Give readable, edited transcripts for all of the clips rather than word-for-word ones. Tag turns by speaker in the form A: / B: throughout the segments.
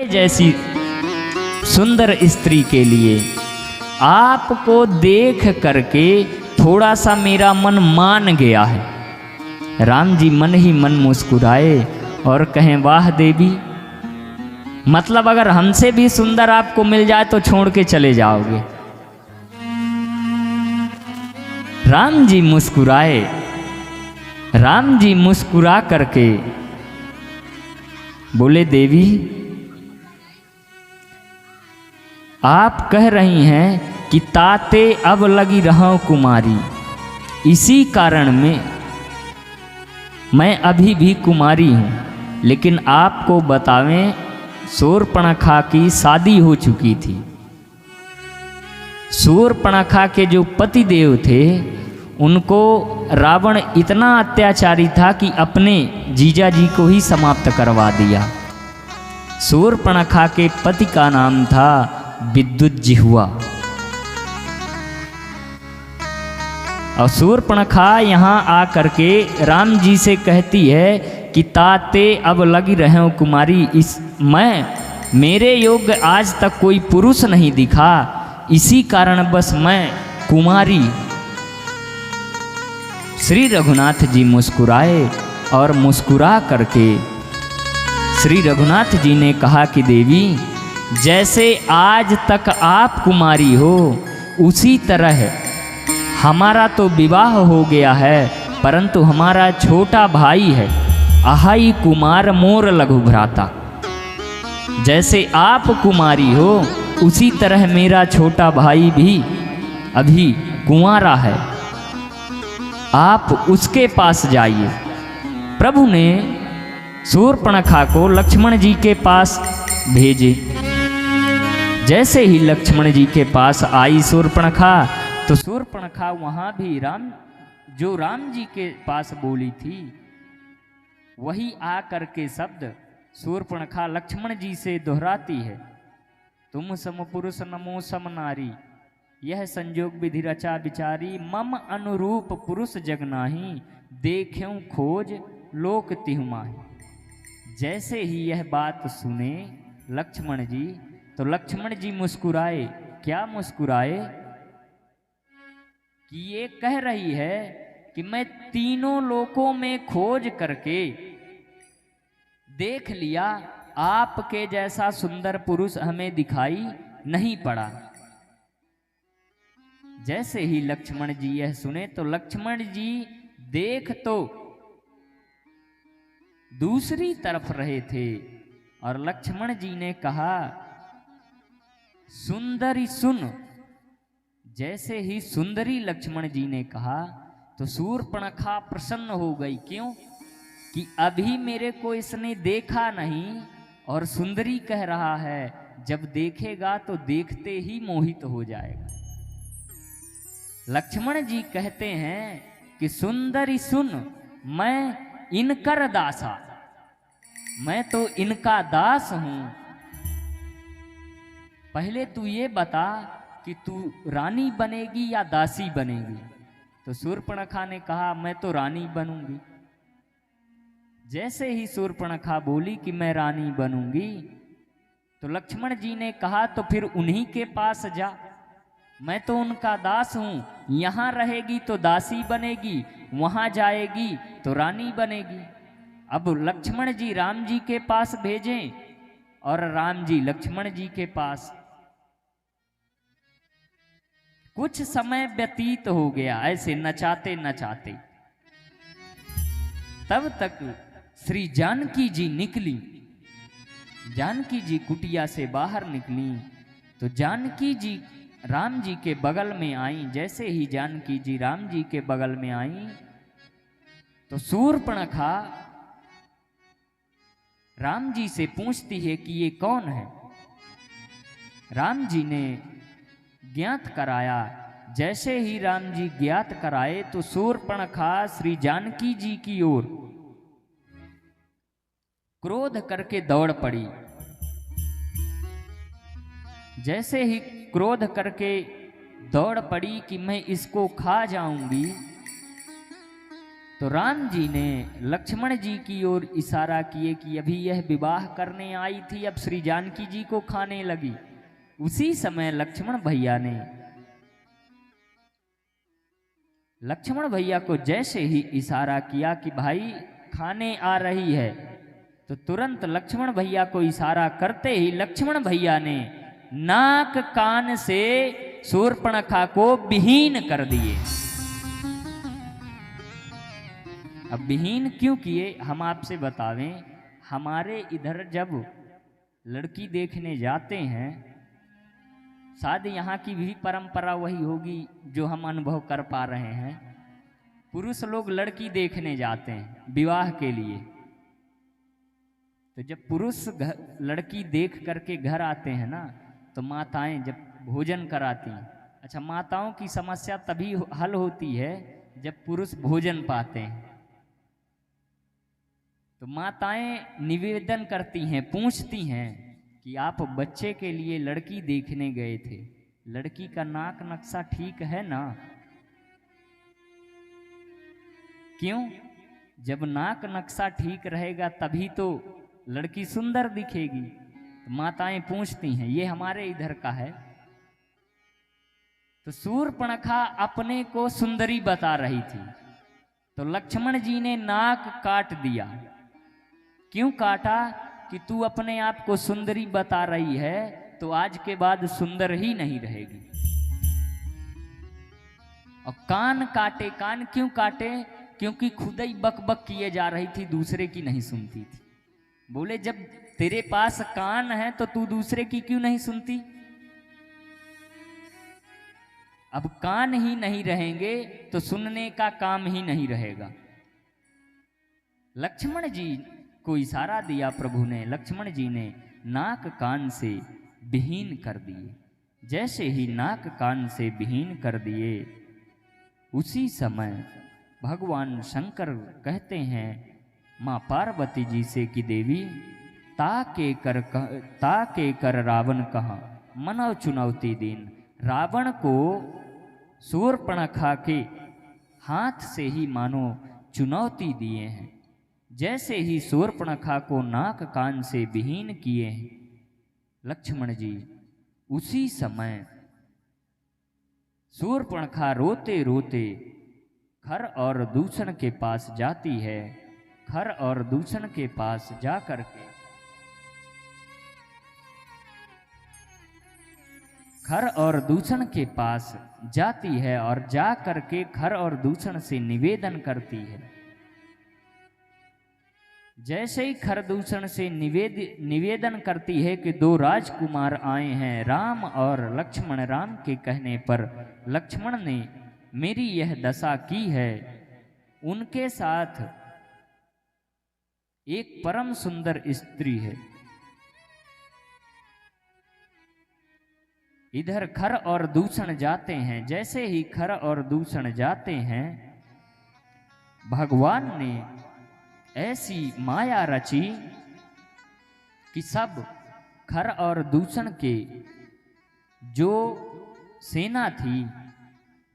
A: जैसी सुंदर स्त्री के लिए आपको देख करके थोड़ा सा मेरा मन मान गया है। राम जी मन ही मन मुस्कुराए और कहें, वाह देवी, मतलब अगर हमसे भी सुंदर आपको मिल जाए तो छोड़ के चले जाओगे। राम जी मुस्कुराए। राम जी मुस्कुरा करके बोले, देवी आप कह रही हैं कि ताते अब लगी रहूं कुमारी, इसी कारण में मैं अभी भी कुमारी हूँ। लेकिन आपको बतावें, शूर्पणखा की शादी हो चुकी थी। शूर्पणखा के जो पतिदेव थे उनको रावण इतना अत्याचारी था कि अपने जीजा जी को ही समाप्त करवा दिया। शूर्पणखा के पति का नाम था विद्युज्जिह्वा। और शूर्पणखा यहाँ आकर के राम जी से कहती है कि ताते अब लगी रहे कुमारी, मेरे योग्य आज तक कोई पुरुष नहीं दिखा, इसी कारण बस मैं कुमारी। श्री रघुनाथ जी मुस्कुराए और मुस्कुरा करके श्री रघुनाथ जी ने कहा कि देवी, जैसे आज तक आप कुमारी हो उसी तरह हमारा तो विवाह हो गया है, परंतु हमारा छोटा भाई है, अहाई कुमार मोर लघु भ्राता। जैसे आप कुमारी हो उसी तरह मेरा छोटा भाई भी अभी कुंवारा है, आप उसके पास जाइए। प्रभु ने शूर्पणखा को लक्ष्मण जी के पास भेजे। जैसे ही लक्ष्मण जी के पास आई शूर्पणखा, तो शूर्पणखा वहाँ भी जो राम जी के पास बोली थी वही आकर के शब्द शूर्पणखा लक्ष्मण जी से दोहराती है। तुम सम पुरुष नमो सम नारी, यह संजोग विधि रचा विचारी, मम अनुरूप पुरुष जग नाही, देख्यों खोज लोक तिहु माही। जैसे ही यह बात सुने लक्ष्मण जी, तो लक्ष्मण जी मुस्कुराए। क्या मुस्कुराए? कि ये कह रही है कि मैं तीनों लोकों में खोज करके देख लिया, आपके जैसा सुंदर पुरुष हमें दिखाई नहीं पड़ा। जैसे ही लक्ष्मण जी यह सुने, तो लक्ष्मण जी देख तो दूसरी तरफ रहे थे और लक्ष्मण जी ने कहा, सुंदरी सुन। जैसे ही सुंदरी लक्ष्मण जी ने कहा तो शूर्पणखा प्रसन्न हो गई। क्यों? कि अभी मेरे को इसने देखा नहीं और सुंदरी कह रहा है, जब देखेगा तो देखते ही मोहित हो जाएगा। लक्ष्मण जी कहते हैं कि सुंदरी सुन, मैं इनकर दासा, मैं तो इनका दास हूं। पहले तू ये बता कि तू रानी बनेगी या दासी बनेगी? तो शूर्पणखा ने कहा, मैं तो रानी बनूंगी। जैसे ही शूर्पणखा बोली कि मैं रानी बनूंगी, तो लक्ष्मण जी ने कहा, तो फिर उन्हीं के पास जा, मैं तो उनका दास हूं। यहां रहेगी तो दासी बनेगी, वहां जाएगी तो रानी बनेगी। अब लक्ष्मण जी राम जी के पास भेजें और राम जी लक्ष्मण जी के पास। कुछ समय व्यतीत हो गया ऐसे नचाते नचाते। तब तक श्री जानकी जी निकली। जानकी जी कुटिया से बाहर निकली तो जानकी जी राम जी के बगल में आई। जैसे ही जानकी जी राम जी के बगल में आई, तो शूर्पणखा राम जी से पूछती है कि ये कौन है? राम जी ने ज्ञात कराया। जैसे ही राम जी ज्ञात कराए, तो शूर्पणखा श्री जानकी जी की ओर क्रोध करके दौड़ पड़ी। जैसे ही क्रोध करके दौड़ पड़ी कि मैं इसको खा जाऊंगी, तो राम जी ने लक्ष्मण जी की ओर इशारा किए कि अभी यह विवाह करने आई थी, अब श्री जानकी जी को खाने लगी। उसी समय लक्ष्मण भैया को जैसे ही इशारा किया कि भाई खाने आ रही है, तो तुरंत लक्ष्मण भैया को इशारा करते ही लक्ष्मण भैया ने नाक कान से शूर्पणखा को विहीन कर दिए। अब विहीन क्यों किए हम आपसे बतावें। हमारे इधर जब लड़की देखने जाते हैं, शायद यहाँ की भी परंपरा वही होगी जो हम अनुभव कर पा रहे हैं, पुरुष लोग लड़की देखने जाते हैं विवाह के लिए। तो जब पुरुष लड़की देख करके घर आते हैं ना, तो माताएं जब भोजन कराती हैं, अच्छा माताओं की समस्या तभी हल होती है जब पुरुष भोजन पाते हैं। तो माताएं निवेदन करती हैं, पूछती हैं कि आप बच्चे के लिए लड़की देखने गए थे, लड़की का नाक नक्शा ठीक है ना? क्यों? जब नाक नक्शा ठीक रहेगा तभी तो लड़की सुंदर दिखेगी। तो माताएं पूछती हैं, ये हमारे इधर का है। तो शूर्पणखा अपने को सुंदरी बता रही थी, तो लक्ष्मण जी ने नाक काट दिया। क्यों काटा? कि तू अपने आप को सुंदरी बता रही है तो आज के बाद सुंदर ही नहीं रहेगी। और कान काटे। कान क्यों काटे? क्योंकि खुद ही बक बक किए जा रही थी, दूसरे की नहीं सुनती थी। बोले जब तेरे पास कान है तो तू दूसरे की क्यों नहीं सुनती? अब कान ही नहीं रहेंगे तो सुनने का काम ही नहीं रहेगा। लक्ष्मण जी को इशारा दिया प्रभु ने, लक्ष्मण जी ने नाक कान से विहीन कर दिए। जैसे ही नाक कान से विहीन कर दिए, उसी समय भगवान शंकर कहते हैं माँ पार्वती जी से कि देवी ताके कर रावण कहाँ मनो चुनौती दीन। रावण को शूर्पणखा के हाथ से ही मानो चुनौती दिए हैं। जैसे ही शूर्पणखा को नाक कान से विहीन किए हैं लक्ष्मण जी, उसी समय शूर्पणखा रोते रोते खर और दूषण के पास जाती है। खर और दूषण के पास जाकर के खर और दूषण के पास जाती है और जा करके खर और दूषण से निवेदन करती है। जैसे ही खरदूषण से निवेदन करती है कि दो राजकुमार आए हैं राम और लक्ष्मण। राम के कहने पर लक्ष्मण ने मेरी यह दशा की है, उनके साथ एक परम सुंदर स्त्री है। इधर खर और दूषण जाते हैं। जैसे ही खर और दूषण जाते हैं, भगवान ने ऐसी माया रची कि सब खर और दूषण के जो सेना थी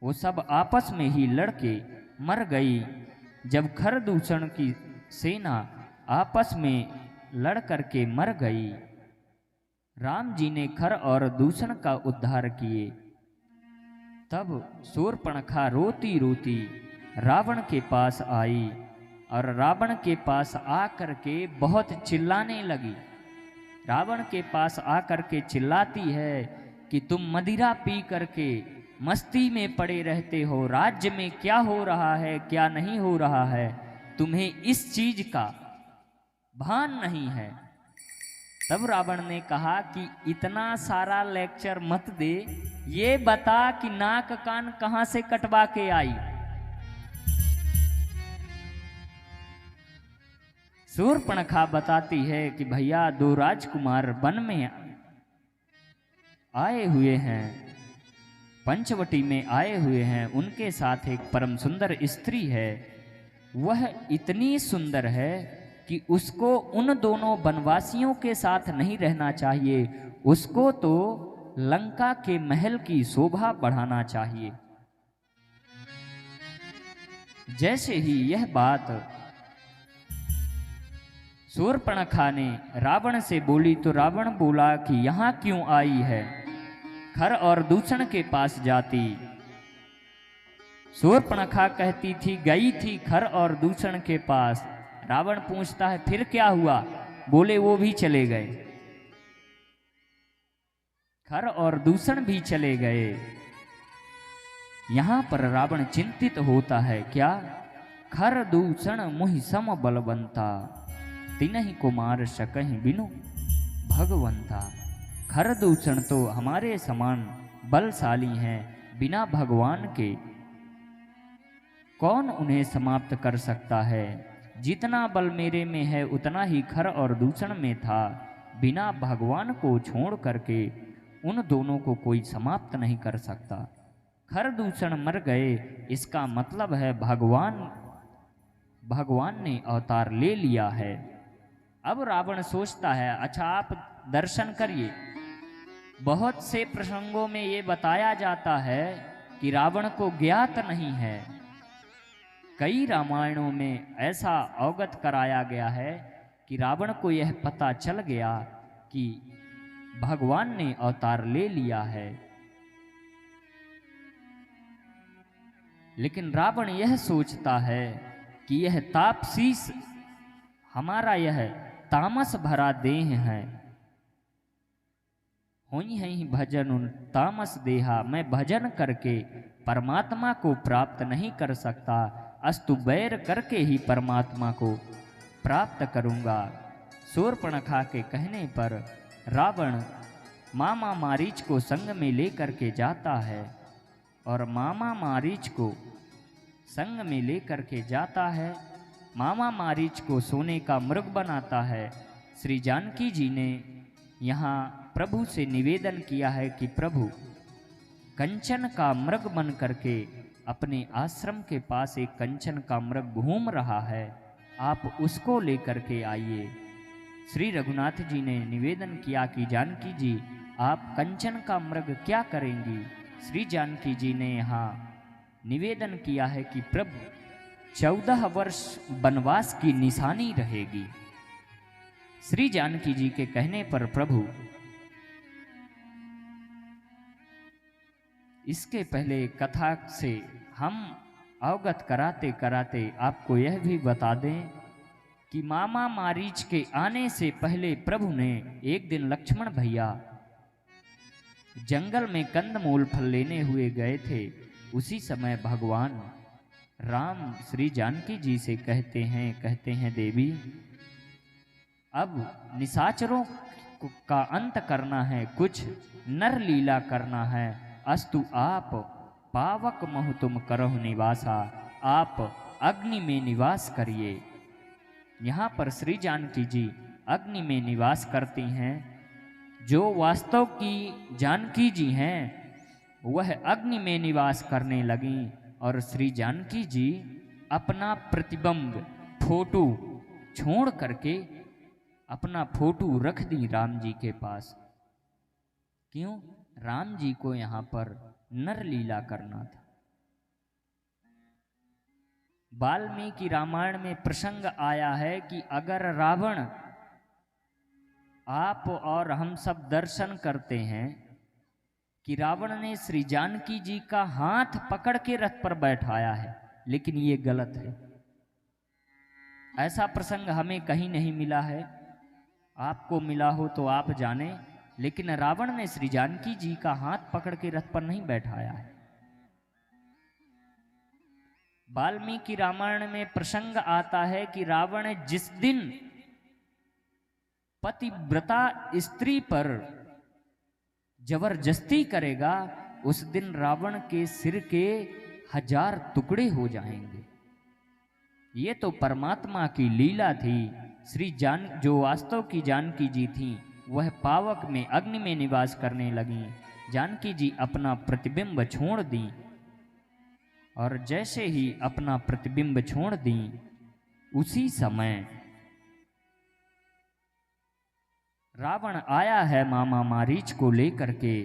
A: वो सब आपस में ही लड़के मर गई। जब खर दूषण की सेना आपस में लड़ करके मर गई, राम जी ने खर और दूषण का उद्धार किए। तब शूर्पणखा रोती रोती रावण के पास आई और रावण के पास आकर के बहुत चिल्लाने लगी। रावण के पास आकर के चिल्लाती है कि तुम मदिरा पी करके मस्ती में पड़े रहते हो, राज्य में क्या हो रहा है क्या नहीं हो रहा है, तुम्हें इस चीज का भान नहीं है। तब रावण ने कहा कि इतना सारा लेक्चर मत दे, ये बता कि नाक कान कहां से कटवा के आई। शूर्पणखा बताती है कि भैया दो राजकुमार वन में आए हुए हैं, पंचवटी में आए हुए हैं, उनके साथ एक परम सुंदर स्त्री है। वह इतनी सुंदर है कि उसको उन दोनों वनवासियों के साथ नहीं रहना चाहिए, उसको तो लंका के महल की शोभा बढ़ाना चाहिए। जैसे ही यह बात शूर्पणखा ने रावण से बोली तो रावण बोला कि यहाँ क्यों आई है, खर और दूषण के पास जाती। शूर्पणखा कहती थी गई थी खर और दूषण के पास। रावण पूछता है फिर क्या हुआ, बोले वो भी चले गए, खर और दूषण भी चले गए। यहां पर रावण चिंतित होता है, क्या खर दूषण मुहि सम बलवंता, तिनहि कुमार सकहि बिनु भगवंता। खर दूषण तो हमारे समान बलशाली हैं, बिना भगवान के कौन उन्हें समाप्त कर सकता है। जितना बल मेरे में है उतना ही खर और दूषण में था। बिना भगवान को छोड़ करके उन दोनों को कोई समाप्त नहीं कर सकता। खर दूषण मर गए, इसका मतलब है भगवान ने अवतार ले लिया है। अब रावण सोचता है अच्छा आप दर्शन करिए। बहुत से प्रसंगों में ये बताया जाता है कि रावण को ज्ञात नहीं है। कई रामायणों में ऐसा अवगत कराया गया है कि रावण को यह पता चल गया कि भगवान ने अवतार ले लिया है। लेकिन रावण यह सोचता है कि यह तापसीस हमारा यह तामस भरा देह है। होई है ही भजन उन तामस देहा, मैं भजन करके परमात्मा को प्राप्त नहीं कर सकता, अस्तु बैर करके ही परमात्मा को प्राप्त करूंगा। शूर्पणखा के कहने पर रावण मामा मारीच को संग में लेकर के जाता है और मामा मारीच को संग में लेकर के जाता है। मामा मारीच को सोने का मृग बनाता है। श्री जानकी जी ने यहाँ प्रभु से निवेदन किया है कि प्रभु कंचन का मृग बन करके अपने आश्रम के पास एक कंचन का मृग घूम रहा है, आप उसको लेकर के आइए। श्री रघुनाथ जी ने निवेदन किया कि जानकी जी आप कंचन का मृग क्या करेंगी। श्री जानकी जी ने यहाँ निवेदन किया है कि प्रभु 14 वर्ष वनवास की निशानी रहेगी। श्री जानकी जी के कहने पर प्रभु इसके पहले कथा से हम अवगत कराते कराते आपको यह भी बता दें कि मामा मारीच के आने से पहले प्रभु ने एक दिन लक्ष्मण भैया जंगल में कंदमूल फल लेने हुए गए थे। उसी समय भगवान राम श्री जानकी जी से कहते हैं देवी अब निशाचरों का अंत करना है, कुछ नर लीला करना है, अस्तु आप पावक महु तुम करहु निवासा, आप अग्नि में निवास करिए। यहाँ पर श्री जानकी जी अग्नि में निवास करती हैं। जो वास्तव की जानकी जी हैं वह अग्नि में निवास करने लगी और श्री जानकी जी अपना प्रतिबिंब फोटो छोड़ करके अपना फोटो रख दी राम जी के पास। क्यों? राम जी को यहाँ पर नर लीला करना था। वाल्मीकि रामायण में प्रसंग आया है कि अगर रावण आप और हम सब दर्शन करते हैं कि रावण ने श्री जानकी जी का हाथ पकड़ के रथ पर बैठाया है, लेकिन ये गलत है। ऐसा प्रसंग हमें कहीं नहीं मिला है। आपको मिला हो तो आप जाने, लेकिन रावण ने श्री जानकी जी का हाथ पकड़ के रथ पर नहीं बैठाया है। वाल्मीकि रामायण में प्रसंग आता है कि रावण जिस दिन पतिव्रता स्त्री पर जबरदस्ती करेगा उस दिन रावण के सिर के 1000 टुकड़े हो जाएंगे। ये तो परमात्मा की लीला थी। जो वास्तव की जानकी जी थी वह पावक में अग्नि में निवास करने लगी। जानकी जी अपना प्रतिबिंब छोड़ दी और जैसे ही अपना प्रतिबिंब छोड़ दी उसी समय रावण आया है मामा मारीच को लेकर के।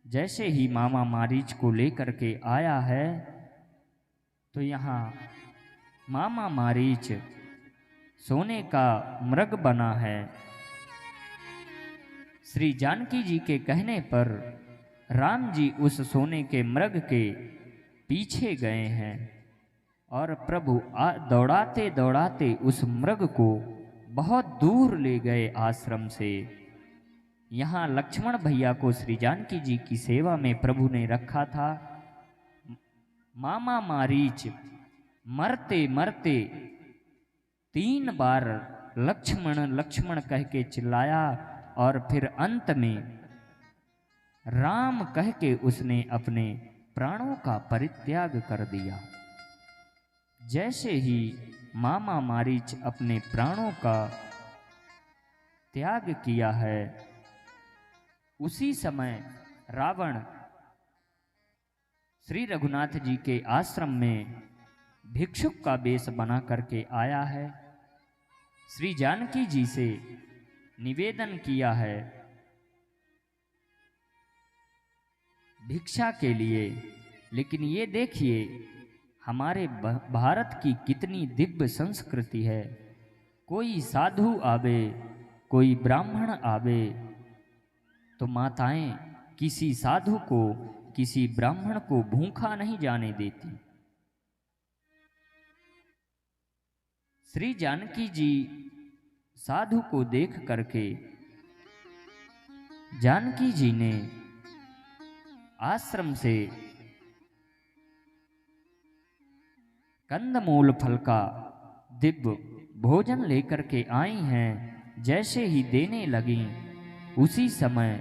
A: जैसे ही मामा मारीच को लेकर के आया है तो यहाँ मामा मारीच सोने का मृग बना है। श्री जानकी जी के कहने पर राम जी उस सोने के मृग के पीछे गए हैं और प्रभु दौड़ाते दौड़ाते उस मृग को बहुत दूर ले गए आश्रम से। यहाँ लक्ष्मण भैया को श्री जानकी जी की सेवा में प्रभु ने रखा था। मामा मारीच मरते मरते 3 बार लक्ष्मण लक्ष्मण कह के चिल्लाया और फिर अंत में राम कह के उसने अपने प्राणों का परित्याग कर दिया। जैसे ही मामा मारीच अपने प्राणों का त्याग किया है, उसी समय रावण श्री रघुनाथ जी के आश्रम में भिक्षुक का वेश बना करके आया है। श्री जानकी जी से निवेदन किया है भिक्षा के लिए। लेकिन ये देखिए हमारे भारत की कितनी दिव्य संस्कृति है। कोई साधु आवे, कोई ब्राह्मण आवे तो माताएं किसी साधु को, किसी ब्राह्मण को भूखा नहीं जाने देती। श्री जानकी जी साधु को देख करके जानकी जी ने आश्रम से कंदमूल फल का दिव्य भोजन लेकर के आई हैं। जैसे ही देने लगी उसी समय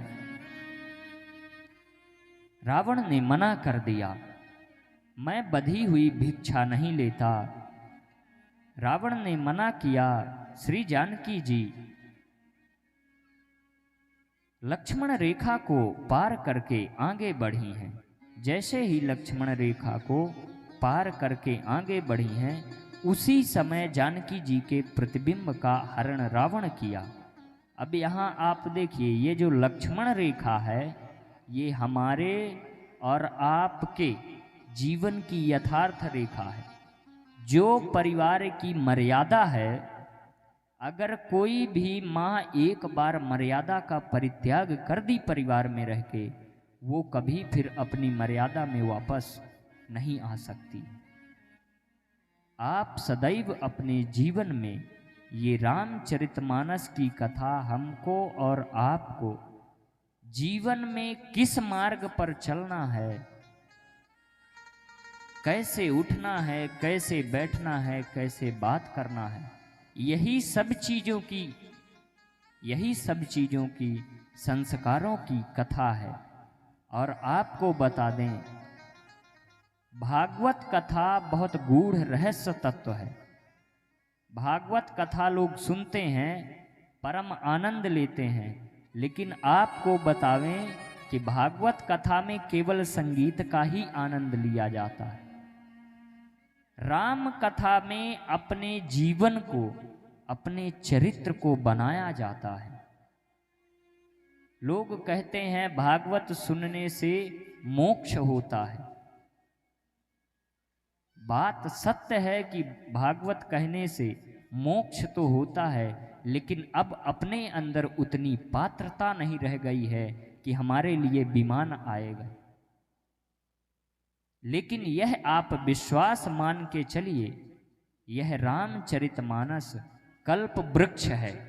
A: रावण ने मना कर दिया, मैं बधी हुई भिक्षा नहीं लेता। रावण ने मना किया। श्री जानकी जी लक्ष्मण रेखा को पार करके आगे बढ़ी हैं। जैसे ही लक्ष्मण रेखा को पार करके आगे बढ़ी हैं, उसी समय जानकी जी के प्रतिबिंब का हरण रावण किया। अब यहाँ आप देखिए, ये जो लक्ष्मण रेखा है ये हमारे और आपके जीवन की यथार्थ रेखा है। जो परिवार की मर्यादा है, अगर कोई भी माँ एक बार मर्यादा का परित्याग कर दी परिवार में रह के, वो कभी फिर अपनी मर्यादा में वापस नहीं आ सकती। आप सदैव अपने जीवन में ये रामचरितमानस की कथा हमको और आपको जीवन में किस मार्ग पर चलना है, कैसे उठना है, कैसे बैठना है, कैसे बात करना है, यही सब चीजों की संस्कारों की कथा है। और आपको बता दें, भागवत कथा बहुत गूढ़ रहस्य तत्व है। भागवत कथा लोग सुनते हैं, परम आनंद लेते हैं, लेकिन आपको बतावें कि भागवत कथा में केवल संगीत का ही आनंद लिया जाता है। राम कथा में अपने जीवन को, अपने चरित्र को बनाया जाता है। लोग कहते हैं भागवत सुनने से मोक्ष होता है। बात सत्य है कि भागवत कहने से मोक्ष तो होता है, लेकिन अब अपने अंदर उतनी पात्रता नहीं रह गई है कि हमारे लिए विमान आएगा। लेकिन यह आप विश्वास मान के चलिए, यह रामचरितमानस कल्प वृक्ष है।